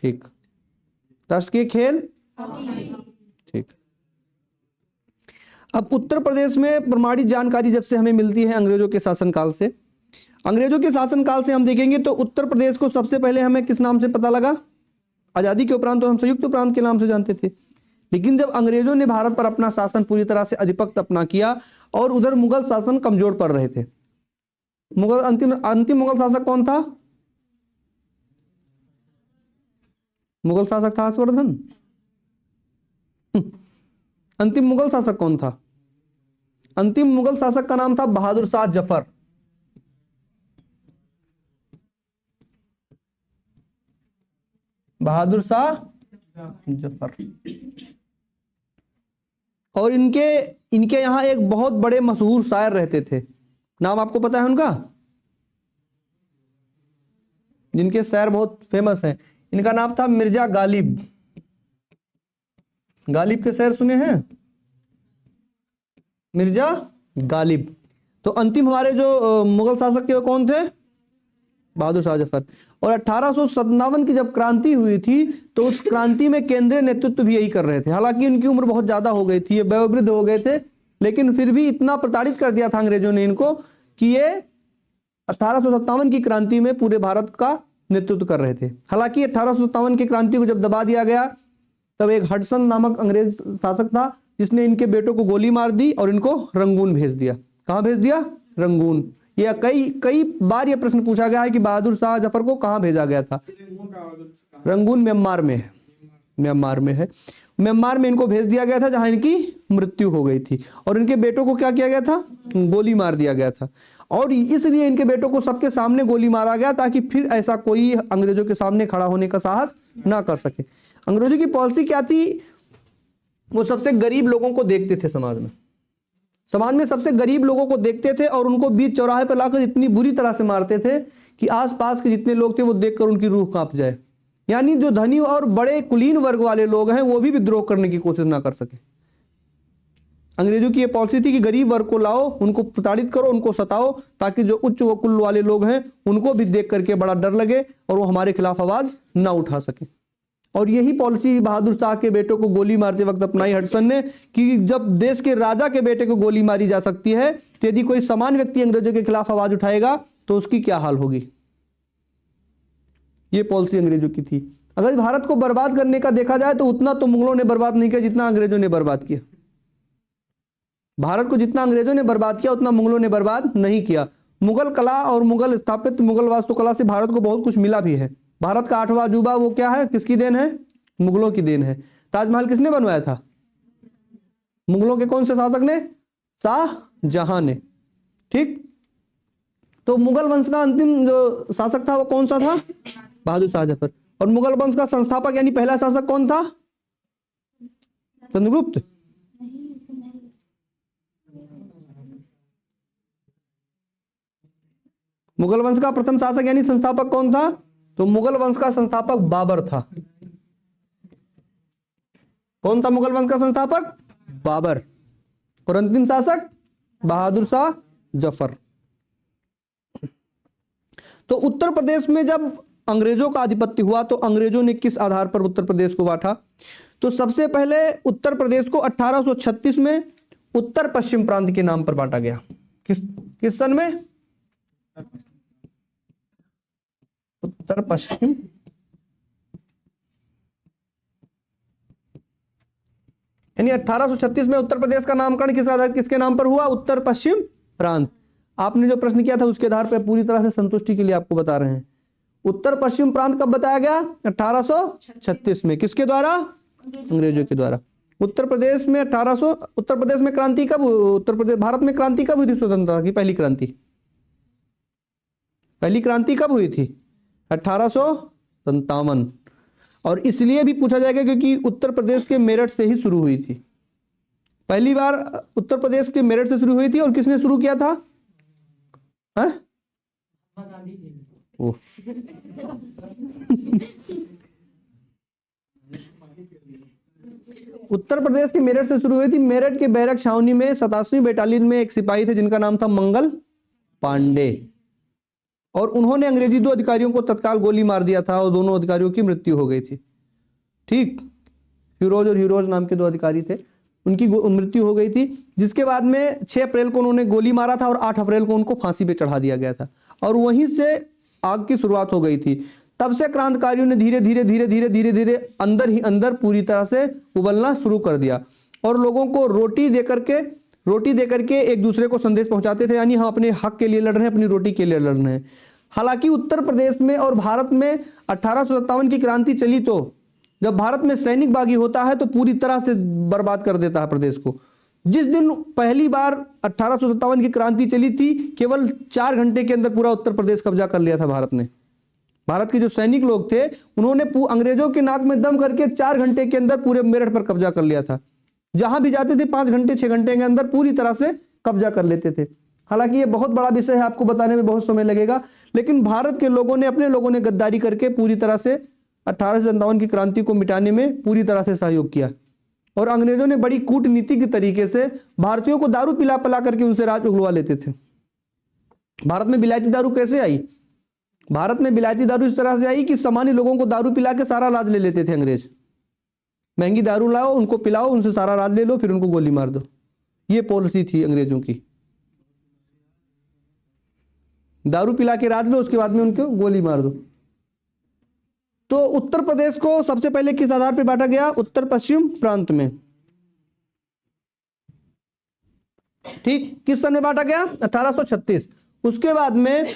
ठीक। राष्ट्रीय खेल? ठीक। अब उत्तर प्रदेश में प्रमाणित जानकारी जब से हमें मिलती है अंग्रेजों के शासनकाल से, अंग्रेजों के शासनकाल से हम देखेंगे तो उत्तर प्रदेश को सबसे पहले हमें किस नाम से पता लगा? आजादी के उपरांत तो हम संयुक्त प्रांत के नाम से जानते थे, लेकिन जब अंग्रेजों ने भारत पर अपना शासन पूरी तरह से अधिपत्य अपना किया और उधर मुगल शासन कमजोर पड़ रहे थे। मुगल अंतिम मुगल शासक कौन था? मुगल शासक था हर्षवर्धन। अंतिम मुगल शासक कौन था? अंतिम मुगल शासक का नाम था बहादुर शाह जफर। बहादुर शाह जफर। और इनके यहाँ एक बहुत बड़े मशहूर शायर रहते थे, नाम आपको पता है उनका, जिनके शायर बहुत फेमस हैं, इनका नाम था मिर्जा गालिब। गालिब के शायर सुने हैं, मिर्जा गालिब। तो अंतिम हमारे जो मुगल शासक थे वो कौन थे, बहादुर शाह जफर। और 1857 की जब क्रांति हुई थी तो उस क्रांति में केंद्रीय नेतृत्व भी यही कर रहे थे। हालांकि उनकी उम्र बहुत ज्यादा हो गई थी, ये वयोवृद्ध हो गए थे, लेकिन फिर भी इतना प्रताड़ित कर दिया था अंग्रेजों ने इनको कि ये 1857 की क्रांति में पूरे भारत का नेतृत्व कर रहे थे। हालांकि 1857 की क्रांति को जब दबा दिया गया तब एक हडसन नामक अंग्रेज शासक था जिसने इनके बेटों को गोली मार दी और इनको रंगून भेज दिया। कहां भेज दिया, रंगून। यह कई बार यह प्रश्न पूछा गया है कि बहादुर शाह जफर को कहां भेजा गया था। रंगून म्यांमार में है, म्यांमार में है। म्यांमार में इनको भेज दिया गया था जहां इनकी मृत्यु हो गई थी। और इनके बेटों को क्या किया गया था, गोली मार दिया गया था। और इसलिए इनके बेटों को सबके सामने गोली मारा गया ताकि फिर ऐसा कोई अंग्रेजों के सामने खड़ा होने का साहस ना कर सके। अंग्रेजों की पॉलिसी क्या थी, वो सबसे गरीब लोगों को देखते थे समाज में सबसे गरीब लोगों को देखते थे और उनको बीच चौराहे पर लाकर इतनी बुरी तरह से मारते थे कि आसपास के जितने लोग थे वो देखकर उनकी रूह कांप जाए। यानी जो धनी और बड़े कुलीन वर्ग वाले लोग हैं वो भी विद्रोह करने की कोशिश ना कर सके। अंग्रेजों की ये पॉलिसी थी कि गरीब वर्ग को लाओ, उनको प्रताड़ित करो, उनको सताओ, ताकि जो उच्च वकुल वाले लोग हैं उनको भी देख करके बड़ा डर लगे और वो हमारे खिलाफ आवाज ना उठा सके। और यही पॉलिसी बहादुर शाह के बेटों को गोली मारते वक्त अपनाई हडसन ने कि जब देश के राजा के बेटे को गोली मारी जा सकती है तो यदि कोई सामान्य व्यक्ति अंग्रेजों के खिलाफ आवाज उठाएगा तो उसकी क्या हाल होगी। ये पॉलिसी अंग्रेजों की थी। अगर भारत को बर्बाद करने का देखा जाए तो उतना तो मुगलों ने बर्बाद नहीं किया जितना अंग्रेजों ने बर्बाद किया। भारत को जितना अंग्रेजों ने बर्बाद किया उतना मुगलों ने बर्बाद नहीं किया। मुगल कला और मुगल स्थापित मुगल वास्तुकला से भारत को बहुत कुछ मिला भी है। भारत का 8वां अजूबा वो क्या है, किसकी देन है, मुगलों की देन है। ताजमहल किसने बनवाया था, मुगलों के कौन से शासक ने, शाहजहां ने। ठीक, तो मुगल वंश का अंतिम जो शासक था वो कौन सा था, बहादुर शाह जफर। और मुगल वंश का संस्थापक यानी पहला शासक कौन था, चंद्रगुप्त। मुगल वंश का प्रथम शासक यानी संस्थापक कौन था, तो मुगल वंश का संस्थापक बाबर था। कौन था मुगल वंश का संस्थापक, बाबर। और अंतिम शासक बहादुर शाह जफर। तो उत्तर प्रदेश में जब अंग्रेजों का आधिपत्य हुआ तो अंग्रेजों ने किस आधार पर उत्तर प्रदेश को बांटा, तो सबसे पहले उत्तर प्रदेश को 1836 में उत्तर पश्चिम प्रांत के नाम पर बांटा गया। किस सन में, उत्तर पश्चिम, यानी 1836 में उत्तर प्रदेश का नामकरण किस आधार, किसके नाम पर हुआ, उत्तर पश्चिम प्रांत। आपने जो प्रश्न किया था उसके आधार पर पूरी तरह से संतुष्टि के लिए आपको बता रहे हैं। उत्तर पश्चिम प्रांत कब बताया गया, 1836 में। किसके द्वारा, अंग्रेजों के द्वारा। उत्तर प्रदेश में उत्तर प्रदेश में क्रांति कब, उत्तर प्रदेश भारत में क्रांति कब हुई थी, स्वतंत्रता की पहली क्रांति कब हुई थी, 1857। और इसलिए भी पूछा जाएगा क्योंकि उत्तर प्रदेश के मेरठ से ही शुरू हुई थी। पहली बार उत्तर प्रदेश के मेरठ से शुरू हुई थी। और किसने शुरू किया था, उत्तर प्रदेश के मेरठ से शुरू हुई थी। मेरठ के बैरक छावनी में 87वीं बटालियन में एक सिपाही थे जिनका नाम था मंगल पांडे। और उन्होंने अंग्रेजी 2 अधिकारियों को तत्काल गोली मार दिया था और दोनों अधिकारियों की मृत्यु हो गई थी। ठीक, फिरोज और हीरोज नाम के 2 अधिकारी थे, उनकी मृत्यु हो गई थी। जिसके बाद में 6 अप्रैल को उन्होंने गोली मारा था और 8 अप्रैल को उनको फांसी पे चढ़ा दिया गया था। और वहीं से आग की शुरुआत हो गई थी। तब से क्रांतिकारियों ने धीरे धीरे अंदर ही अंदर पूरी तरह से उबलना शुरू कर दिया और लोगों को रोटी देकर के एक दूसरे को संदेश पहुंचाते थे, यानी हम अपने हक के लिए लड़ रहे हैं, अपनी रोटी के लिए लड़ रहे हैं। हालांकि उत्तर प्रदेश में और भारत में 1857 की क्रांति चली तो जब भारत में सैनिक बागी होता है तो पूरी तरह से बर्बाद कर देता है प्रदेश को। जिस दिन पहली बार 1857 की क्रांति चली थी, केवल 4 घंटे के अंदर पूरा उत्तर प्रदेश कब्जा कर लिया था भारत ने। भारत के जो सैनिक लोग थे उन्होंने अंग्रेजों के नाक में दम करके 4 घंटे के अंदर पूरे मेरठ पर कब्जा कर लिया था। जहां भी जाते थे 5 घंटे 6 घंटे के अंदर पूरी तरह से कब्जा कर लेते थे। हालांकि ये बहुत बड़ा विषय है, आपको बताने में बहुत समय लगेगा, लेकिन भारत के लोगों ने, अपने लोगों ने गद्दारी करके पूरी तरह से 1857 की क्रांति को मिटाने में पूरी तरह से सहयोग किया। और अंग्रेजों ने बड़ी कूटनीति के तरीके से भारतीयों को दारू पिला पिला करके उनसे राज उगलवा लेते थे। भारत में विलायती दारू कैसे आई? भारत में विलायती दारू इस तरह से आई कि सामान्य लोगों को दारू पिला के सारा राज ले लेते थे अंग्रेज। महंगी दारू लाओ, उनको पिलाओ, उनसे सारा राज ले लो, फिर उनको गोली मार दो। ये पॉलिसी थी अंग्रेजों की। दारू पिला के राज लो, उसके बाद में उनको गोली मार दो। तो उत्तर प्रदेश को सबसे पहले किस आधार पर बांटा गया? उत्तर पश्चिम प्रांत में। ठीक, किस सन में बांटा गया? 1836। उसके बाद में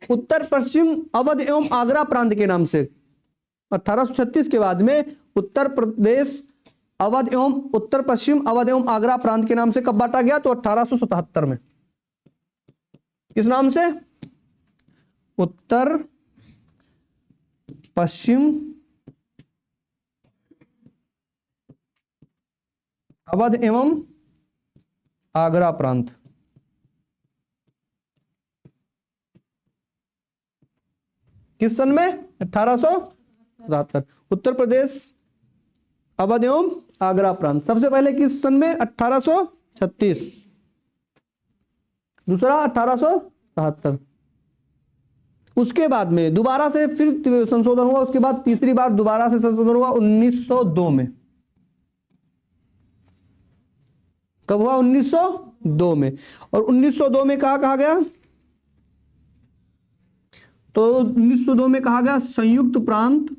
उत्तर पश्चिम अवध एवं आगरा प्रांत के नाम से 1836 के बाद में उत्तर प्रदेश अवध एवं उत्तर पश्चिम अवध एवं आगरा प्रांत के नाम से कब बांटा गया? तो 1877 में। किस नाम से? उत्तर पश्चिम अवध एवं आगरा प्रांत। किस सन में? 1877। उत्तर प्रदेश अवध एवं आगरा प्रांत सबसे पहले किस सन में? 1836। दूसरा 1877। उसके बाद में दोबारा से फिर संशोधन हुआ। उसके बाद तीसरी बार दोबारा से संशोधन हुआ 1902 में। कब हुआ? 1902 में। और 1902 में कहा गया? तो 1902 में कहा गया संयुक्त प्रांत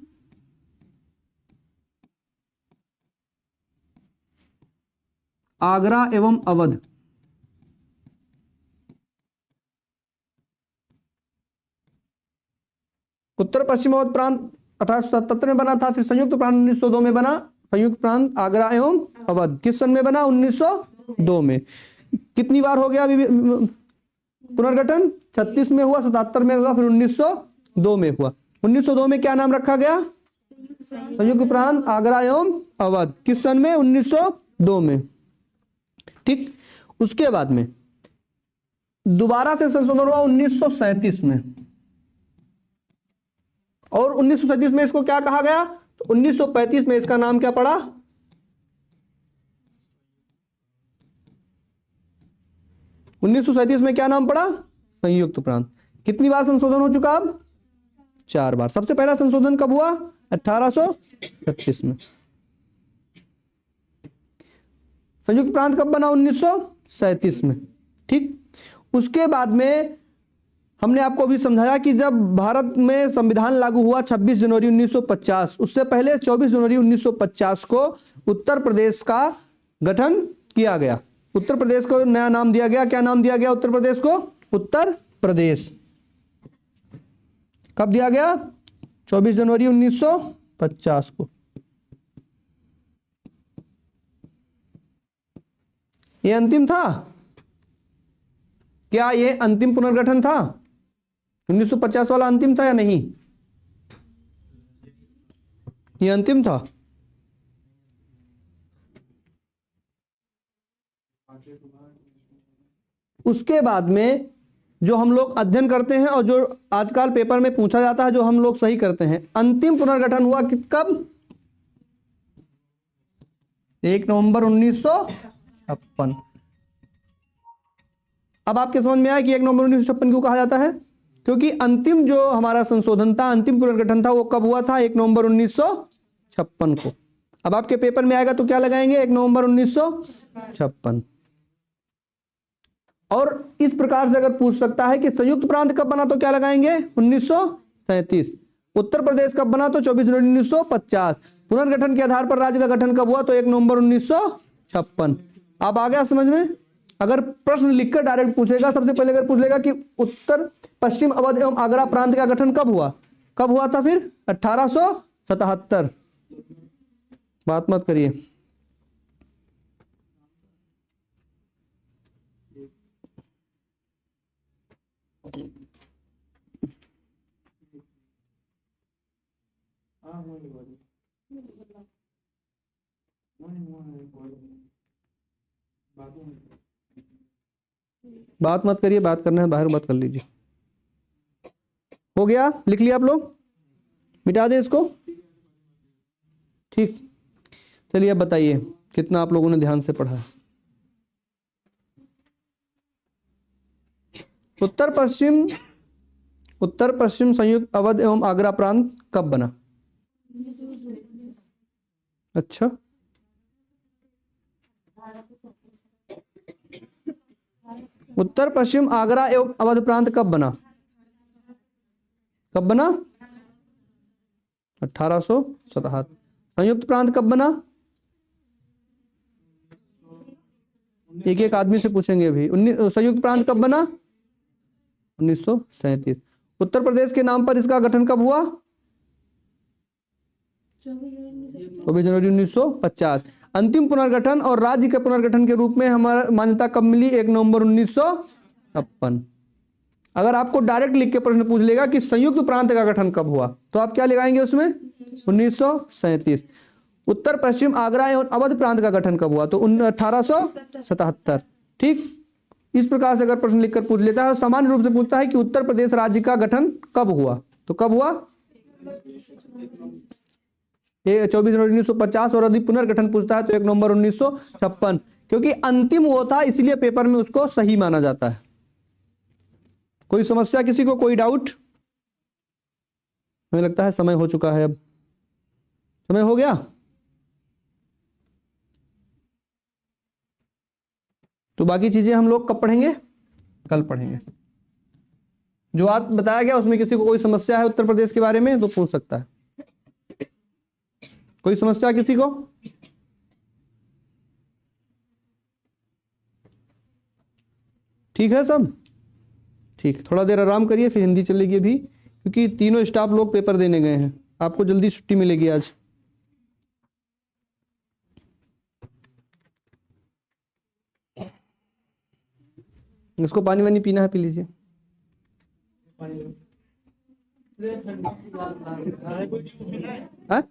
आगरा एवं अवध। उत्तर पश्चिम अवध प्रांत 1877 में बना था, फिर संयुक्त प्रांत 1902 में बना। संयुक्त प्रांत आगरा एवं अवध किस सन में बना? 1902 में। कितनी बार हो गया पुनर्गठन? 36 में हुआ, 77 में हुआ, फिर 1902 में हुआ। 1902 में क्या नाम रखा गया? संयुक्त प्रांत आगरा एवं अवध। किस सन में? 1902 में। ठीक, उसके बाद में दोबारा से संशोधन हुआ 1937 में। और 1937 में इसको क्या कहा गया? तो 1935 में इसका नाम क्या पड़ा? में क्या नाम पड़ा? संयुक्त प्रांत। कितनी बार संशोधन हो चुका? अब 4 बार। सबसे पहला संशोधन कब हुआ? 1836 में। संयुक्त प्रांत कब बना? 1937 में। ठीक, उसके बाद में हमने आपको भी समझाया कि जब भारत में संविधान लागू हुआ 26 जनवरी 1950, उससे पहले 24 जनवरी 1950 को उत्तर प्रदेश का गठन किया गया। उत्तर प्रदेश को नया नाम दिया गया। क्या नाम दिया गया उत्तर प्रदेश को? उत्तर प्रदेश। कब दिया गया? 24 जनवरी 1950 को। यह अंतिम था? क्या यह अंतिम पुनर्गठन था? 1950 वाला अंतिम था या नहीं? यह अंतिम था। उसके बाद में जो हम लोग अध्ययन करते हैं और जो आजकल पेपर में पूछा जाता है, जो हम लोग सही करते हैं, अंतिम पुनर्गठन हुआ कब? 1 नवंबर 1956। अब आपके समझ में आया कि 1 नवंबर 1956 क्यों कहा जाता है? क्योंकि अंतिम जो हमारा संशोधन था, अंतिम पुनर्गठन था, वो कब हुआ था? 1 नवंबर 1956 को। अब आपके पेपर में आएगा तो क्या लगाएंगे? 1 नवंबर 1956। और इस प्रकार से अगर पूछ सकता है कि संयुक्त प्रांत कब बना तो क्या लगाएंगे? 1937। उत्तर प्रदेश कब बना? तो 24 जनवरी 1950। पुनर्गठन के आधार पर राज्य का गठन कब हुआ? तो 1 नवंबर 1956। अब आ गया समझ में? अगर प्रश्न लिखकर डायरेक्ट पूछेगा, सबसे पहले अगर पूछ लेगा कि उत्तर पश्चिम अवध एवं आगरा प्रांत का गठन कब हुआ? कब हुआ था? फिर 1877। बात मत करिए। बात मत करिए, बात करना है बाहर मत कर लीजिए। हो गया, लिख लिया आप लोग, मिटा दें इसको। ठीक, चलिए अब बताइए कितना आप लोगों ने ध्यान से पढ़ा है। उत्तर पश्चिम संयुक्त अवध एवं आगरा प्रांत कब बना? अच्छा, उत्तर पश्चिम आगरा एवं अवध प्रांत कब बना? कब बना? 1877। संयुक्त प्रांत कब बना? एक एक आदमी से पूछेंगे अभी। संयुक्त प्रांत कब बना? 1937। उत्तर प्रदेश के नाम पर इसका गठन कब हुआ? 24 जनवरी 1950। अंतिम पुनर्गठन और राज्य के पुनर्गठन के रूप में हमारा मान्यता कब मिली? 1 नवंबर 1956। अगर आपको डायरेक्ट लिख के प्रश्न पूछ लेगा कि संयुक्त प्रांत का गठन कब हुआ, तो आप क्या लगाएंगे उसमें? 1937। उत्तर पश्चिम आगरा एवं अवध प्रांत का गठन कब हुआ? तो 1877। ठीक, इस प्रकार से अगर प्रश्न लिखकर पूछ लेता है, सामान्य रूप से पूछता है कि उत्तर प्रदेश राज्य का गठन कब हुआ, तो कब हुआ? 24 जनवरी 1950। और यदि पुनर्गठन पूछता है तो 1 नवंबर 1956, क्योंकि अंतिम वो था, इसलिए पेपर में उसको सही माना जाता है। कोई समस्या किसी को, कोई डाउट? हमें लगता है समय हो चुका है, अब समय हो गया, तो बाकी चीजें हम लोग कब पढ़ेंगे? कल पढ़ेंगे। जो आज बताया गया उसमें किसी को कोई समस्या है उत्तर प्रदेश के बारे में तो पूछ सकता है। कोई समस्या किसी को? ठीक है सब? ठीक, थोड़ा देर आराम करिए, फिर हिंदी चलेगी अभी, क्योंकि तीनों स्टाफ लोग पेपर देने गए हैं। आपको जल्दी छुट्टी मिलेगी आज। इसको पानी वानी पीना है, पी लीजिए। हाँ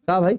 क्या भाई?